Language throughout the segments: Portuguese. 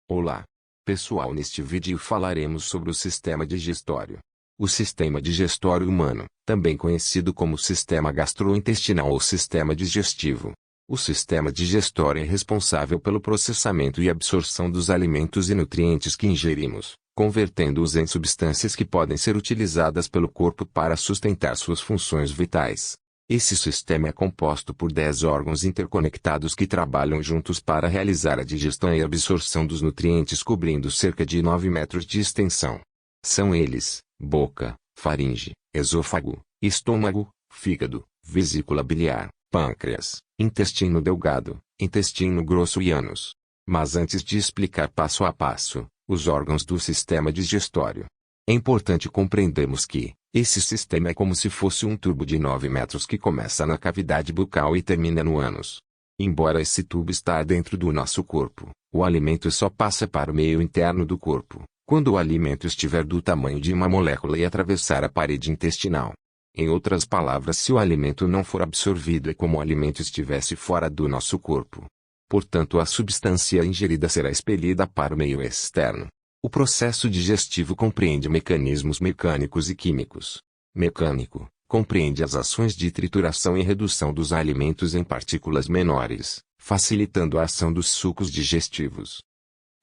Olá, pessoal, neste vídeo falaremos sobre o sistema digestório. O sistema digestório humano, também conhecido como sistema gastrointestinal ou sistema digestivo. O sistema digestório é responsável pelo processamento e absorção dos alimentos e nutrientes que ingerimos, convertendo-os em substâncias que podem ser utilizadas pelo corpo para sustentar suas funções vitais. Esse sistema é composto por 10 órgãos interconectados que trabalham juntos para realizar a digestão e absorção dos nutrientes, cobrindo cerca de 9 metros de extensão. São eles: boca, faringe, esôfago, estômago, fígado, vesícula biliar, pâncreas, intestino delgado, intestino grosso e ânus. Mas antes de explicar passo a passo os órgãos do sistema digestório, é importante compreendermos que esse sistema é como se fosse um tubo de 9 metros que começa na cavidade bucal e termina no ânus. Embora esse tubo está dentro do nosso corpo, o alimento só passa para o meio interno do corpo, quando o alimento estiver do tamanho de uma molécula e atravessar a parede intestinal. Em outras palavras, se o alimento não for absorvido, é como o alimento estivesse fora do nosso corpo. Portanto, a substância ingerida será expelida para o meio externo. O processo digestivo compreende mecanismos mecânicos e químicos. Mecânico, compreende as ações de trituração e redução dos alimentos em partículas menores, facilitando a ação dos sucos digestivos.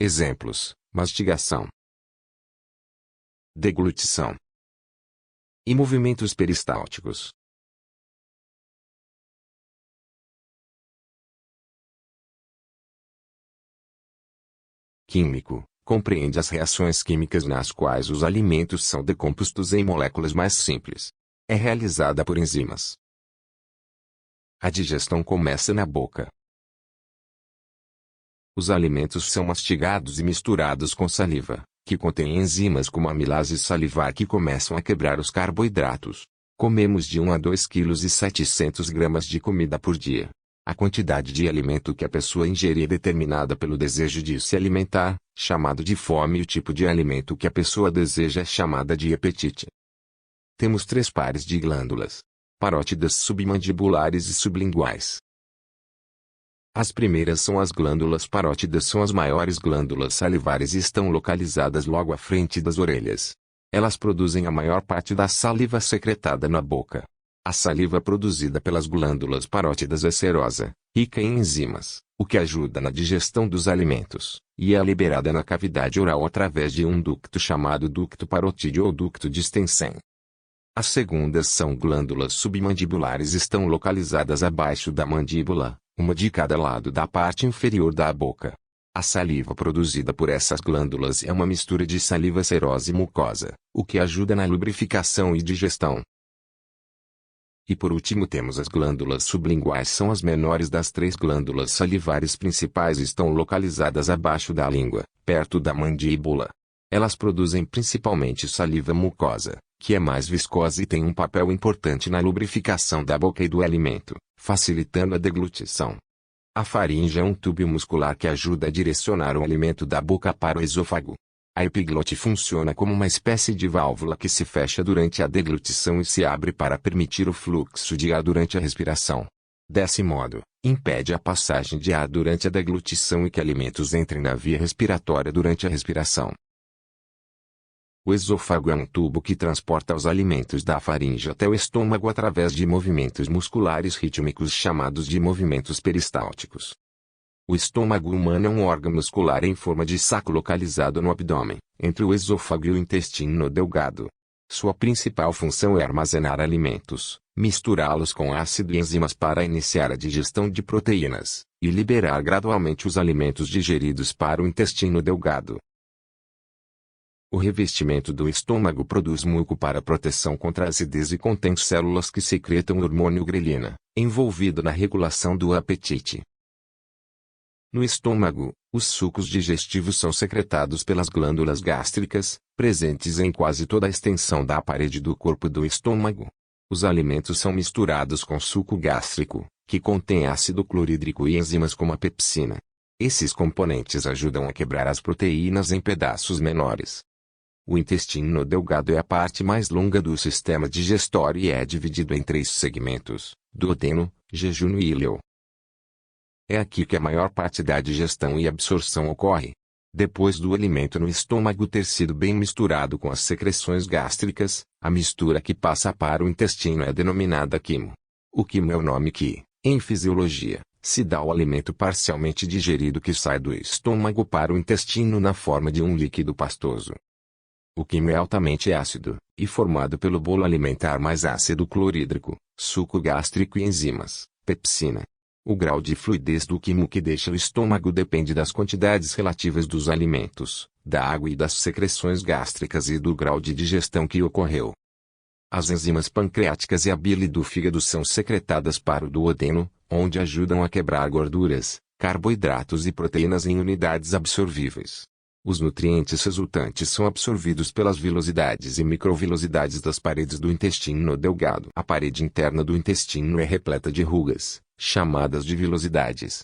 Exemplos: mastigação, deglutição e movimentos peristálticos. Químico, compreende as reações químicas nas quais os alimentos são decompostos em moléculas mais simples. É realizada por enzimas. A digestão começa na boca. Os alimentos são mastigados e misturados com saliva, que contém enzimas como a amilase salivar que começam a quebrar os carboidratos. Comemos de 1 a 2,7 kg de comida por dia. A quantidade de alimento que a pessoa ingere é determinada pelo desejo de se alimentar, chamado de fome, e o tipo de alimento que a pessoa deseja é chamada de apetite. Temos 3 pares de glândulas: parótidas submandibulares e sublinguais. As primeiras são as glândulas parótidas, são as maiores glândulas salivares e estão localizadas logo à frente das orelhas. Elas produzem a maior parte da saliva secretada na boca. A saliva produzida pelas glândulas parótidas é serosa, rica em enzimas, o que ajuda na digestão dos alimentos, e é liberada na cavidade oral através de um ducto chamado ducto parotídeo ou ducto de Stensen. As segundas são glândulas submandibulares, estão localizadas abaixo da mandíbula, uma de cada lado da parte inferior da boca. A saliva produzida por essas glândulas é uma mistura de saliva serosa e mucosa, o que ajuda na lubrificação e digestão. E por último temos as glândulas sublinguais, são as menores das 3 glândulas salivares principais e estão localizadas abaixo da língua, perto da mandíbula. Elas produzem principalmente saliva mucosa, que é mais viscosa e tem um papel importante na lubrificação da boca e do alimento, facilitando a deglutição. A faringe é um tubo muscular que ajuda a direcionar o alimento da boca para o esôfago. A epiglote funciona como uma espécie de válvula que se fecha durante a deglutição e se abre para permitir o fluxo de ar durante a respiração. Desse modo, impede a passagem de ar durante a deglutição e que alimentos entrem na via respiratória durante a respiração. O esôfago é um tubo que transporta os alimentos da faringe até o estômago através de movimentos musculares rítmicos chamados de movimentos peristálticos. O estômago humano é um órgão muscular em forma de saco localizado no abdômen, entre o esôfago e o intestino delgado. Sua principal função é armazenar alimentos, misturá-los com ácido e enzimas para iniciar a digestão de proteínas, e liberar gradualmente os alimentos digeridos para o intestino delgado. O revestimento do estômago produz muco para proteção contra a acidez e contém células que secretam o hormônio grelina, envolvido na regulação do apetite. No estômago, os sucos digestivos são secretados pelas glândulas gástricas, presentes em quase toda a extensão da parede do corpo do estômago. Os alimentos são misturados com suco gástrico, que contém ácido clorídrico e enzimas como a pepsina. Esses componentes ajudam a quebrar as proteínas em pedaços menores. O intestino delgado é a parte mais longa do sistema digestório e é dividido em 3 segmentos: duodeno, jejunum e íleo. É aqui que a maior parte da digestão e absorção ocorre. Depois do alimento no estômago ter sido bem misturado com as secreções gástricas, a mistura que passa para o intestino é denominada quimo. O quimo é o nome que, em fisiologia, se dá ao alimento parcialmente digerido que sai do estômago para o intestino na forma de um líquido pastoso. O quimo é altamente ácido, e formado pelo bolo alimentar mais ácido clorídrico, suco gástrico e enzimas, pepsina. O grau de fluidez do quimo que deixa o estômago depende das quantidades relativas dos alimentos, da água e das secreções gástricas e do grau de digestão que ocorreu. As enzimas pancreáticas e a bile do fígado são secretadas para o duodeno, onde ajudam a quebrar gorduras, carboidratos e proteínas em unidades absorvíveis. Os nutrientes resultantes são absorvidos pelas vilosidades e microvilosidades das paredes do intestino delgado. A parede interna do intestino é repleta de rugas, chamadas de vilosidades.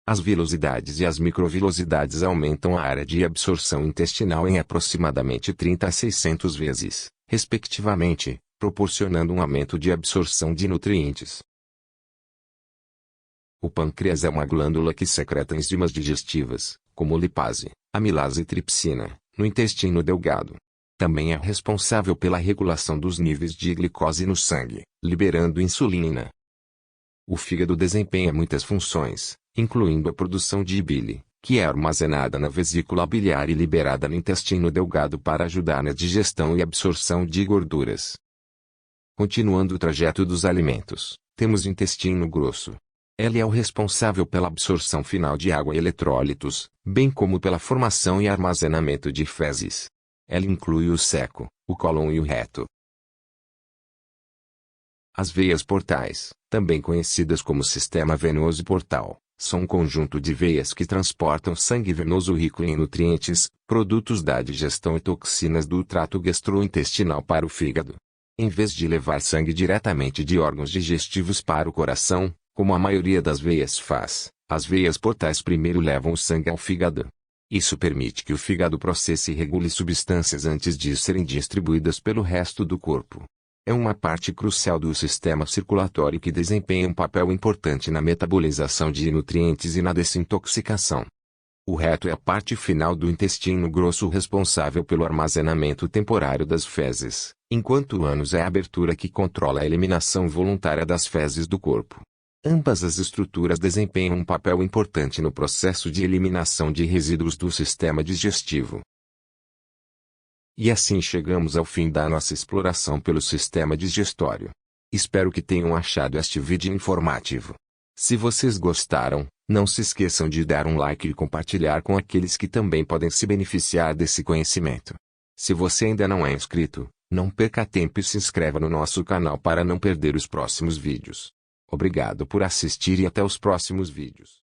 As vilosidades e as microvilosidades aumentam a área de absorção intestinal em aproximadamente 30 a 600 vezes, respectivamente, proporcionando um aumento de absorção de nutrientes. O pâncreas é uma glândula que secreta enzimas digestivas, como lipase, amilase e tripsina, no intestino delgado. Também é responsável pela regulação dos níveis de glicose no sangue, liberando insulina. O fígado desempenha muitas funções, incluindo a produção de bile, que é armazenada na vesícula biliar e liberada no intestino delgado para ajudar na digestão e absorção de gorduras. Continuando o trajeto dos alimentos, temos o intestino grosso. Ele é o responsável pela absorção final de água e eletrólitos, bem como pela formação e armazenamento de fezes. Ele inclui o seco, o cólon e o reto. As veias portais, também conhecidas como sistema venoso portal, são um conjunto de veias que transportam sangue venoso rico em nutrientes, produtos da digestão e toxinas do trato gastrointestinal para o fígado. Em vez de levar sangue diretamente de órgãos digestivos para o coração, como a maioria das veias faz, as veias portais primeiro levam o sangue ao fígado. Isso permite que o fígado processe e regule substâncias antes de serem distribuídas pelo resto do corpo. É uma parte crucial do sistema circulatório que desempenha um papel importante na metabolização de nutrientes e na desintoxicação. O reto é a parte final do intestino grosso responsável pelo armazenamento temporário das fezes, enquanto o ânus é a abertura que controla a eliminação voluntária das fezes do corpo. Ambas as estruturas desempenham um papel importante no processo de eliminação de resíduos do sistema digestivo. E assim chegamos ao fim da nossa exploração pelo sistema digestório. Espero que tenham achado este vídeo informativo. Se vocês gostaram, não se esqueçam de dar um like e compartilhar com aqueles que também podem se beneficiar desse conhecimento. Se você ainda não é inscrito, não perca tempo e se inscreva no nosso canal para não perder os próximos vídeos. Obrigado por assistir e até os próximos vídeos.